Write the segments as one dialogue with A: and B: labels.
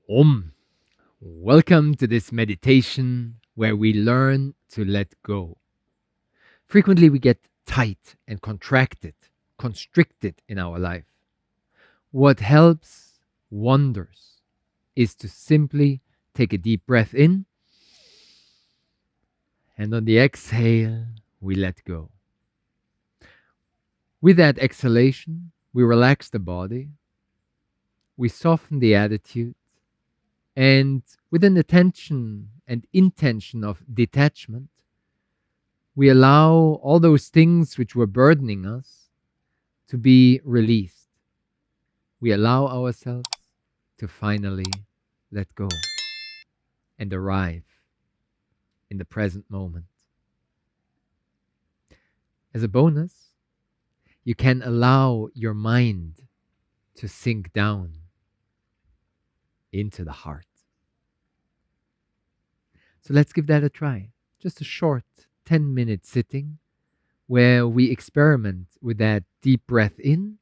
A: Om. Welcome to this meditation where we learn to let go. Frequently, we get tight and contracted, constricted in our life. What helps wonders is to simply take a deep breath in, and on the exhale, we let go. With that exhalation, we relax the body, we soften the attitude, and with an attention and intention of detachment, we allow all those things which were burdening us to be released. We allow ourselves to finally let go and arrive in the present moment. As a bonus, you can allow your mind to sink down into the heart. So let's give that a try. Just a short 10-minute sitting where we experiment with that deep breath in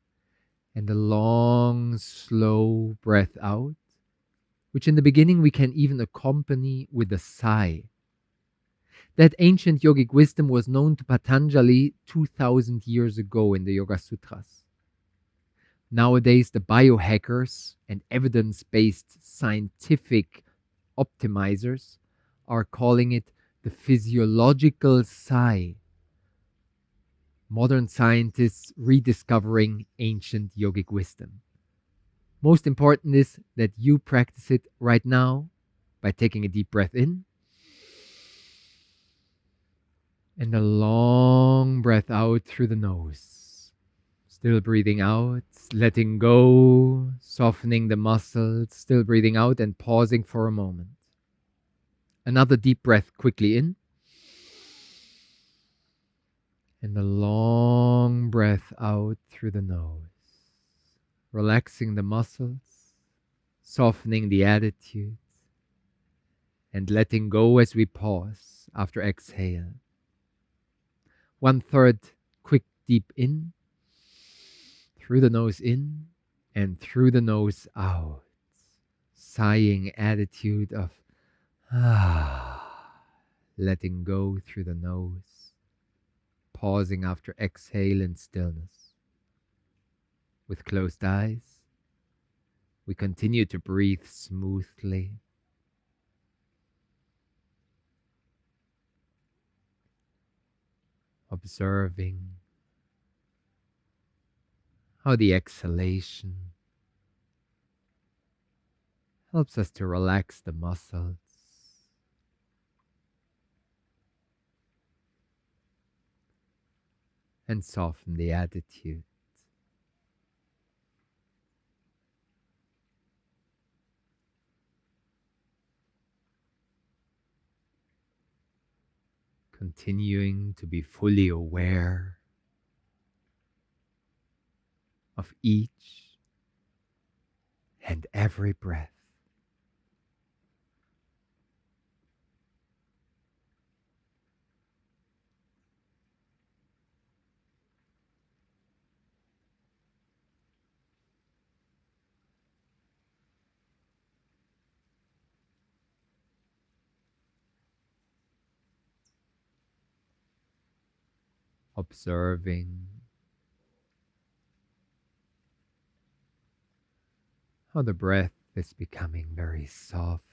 A: and a long, slow breath out, which in the beginning we can even accompany with a sigh. That ancient yogic wisdom was known to Patanjali 2000 years ago in the Yoga Sutras. Nowadays, the biohackers and evidence based scientific optimizers are calling it the physiological sigh. Modern scientists rediscovering ancient yogic wisdom. Most important is that you practice it right now by taking a deep breath in and a long breath out through the nose. Still breathing out, letting go, softening the muscles, still breathing out and pausing for a moment. Another deep breath quickly in and a long breath out through the nose. Relaxing the muscles, softening the attitude, and letting go as we pause after exhale. 1/3 quick deep in, through the nose in, and through the nose out. Sighing attitude of letting go through the nose, pausing after exhale in stillness. With closed eyes, we continue to breathe smoothly, observing how the exhalation helps us to relax the muscles and soften the attitude. Continuing to be fully aware of each and every breath. Observing how the breath is becoming very soft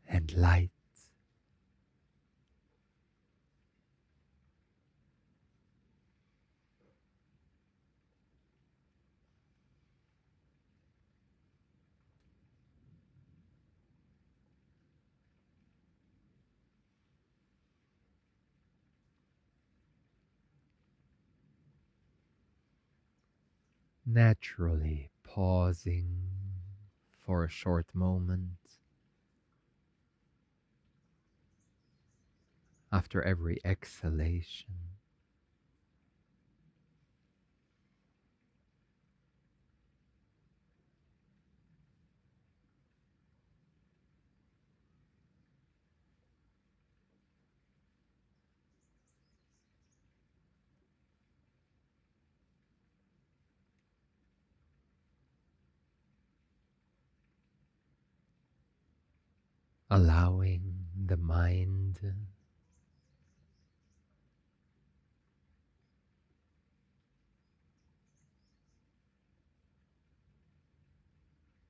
A: and light. Naturally pausing for a short moment after every exhalation. allowing the mind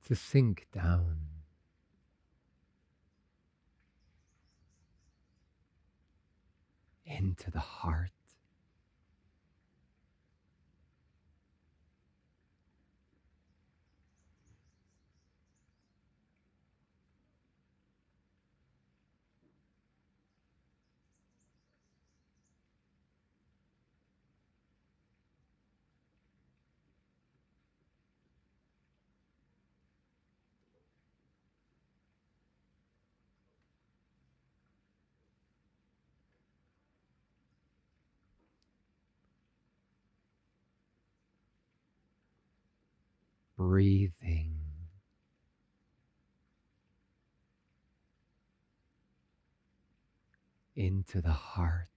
A: to sink down into the heart, breathing into the heart,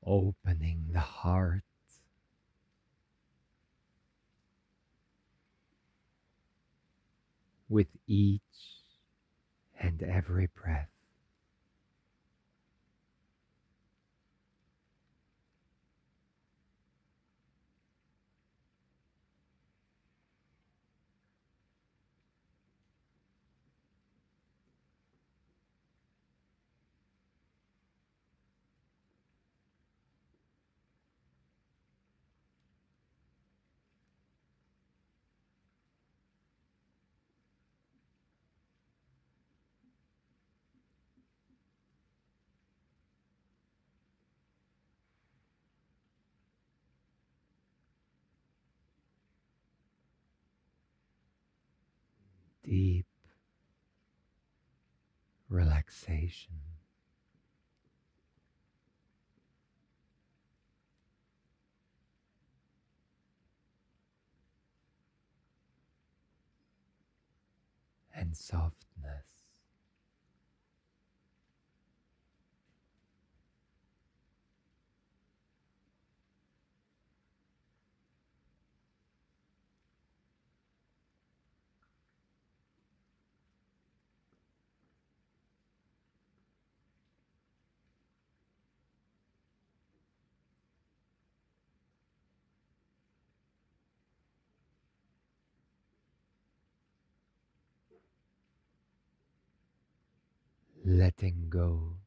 A: opening the heart with each and every breath. Deep relaxation and softness. Letting go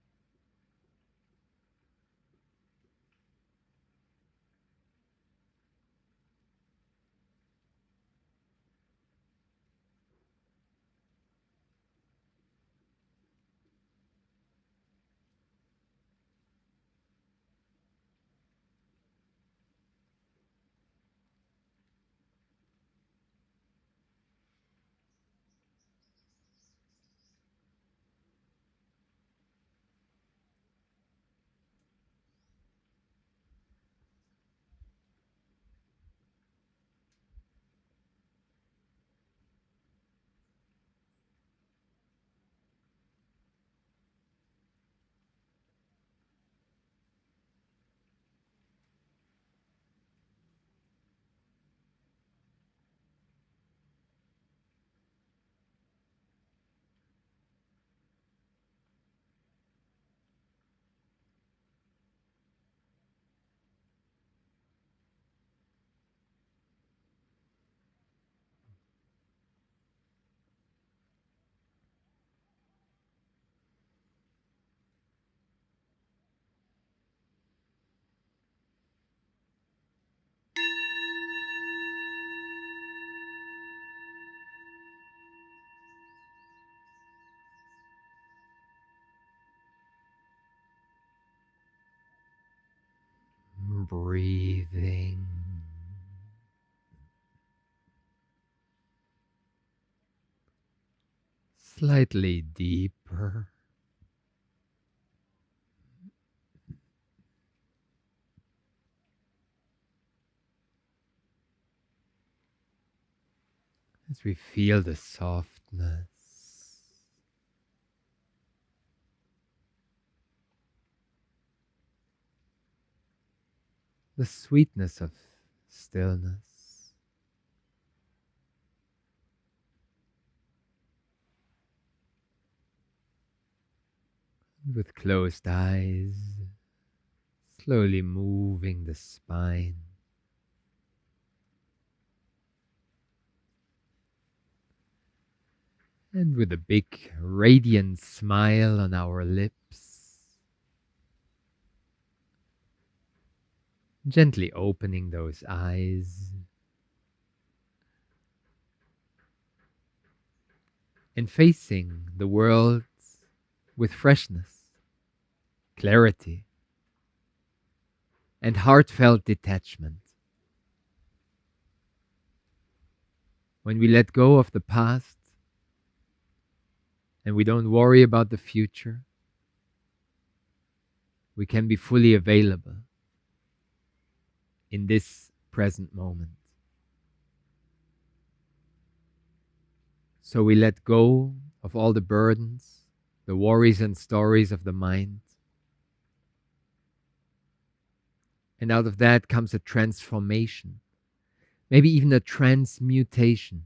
A: breathing slightly deeper. As we feel the softness, the sweetness of stillness. With closed eyes, slowly moving the spine. And with a big radiant smile on our lips, gently opening those eyes and facing the world with freshness, clarity, and heartfelt detachment. When we let go of the past and we don't worry about the future, we can be fully available in this present moment. So we let go of all the burdens, the worries and stories of the mind. And out of that comes a transformation, maybe even a transmutation,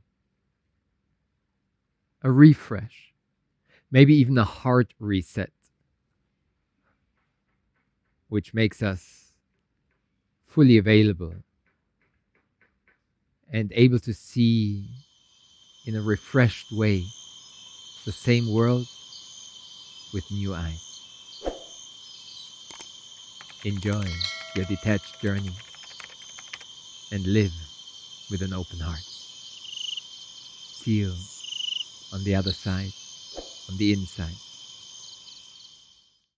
A: a refresh, maybe even a heart reset, which makes us fully available and able to see in a refreshed way the same world with new eyes. Enjoy your detached journey and live with an open heart. See you on the other side, on the inside.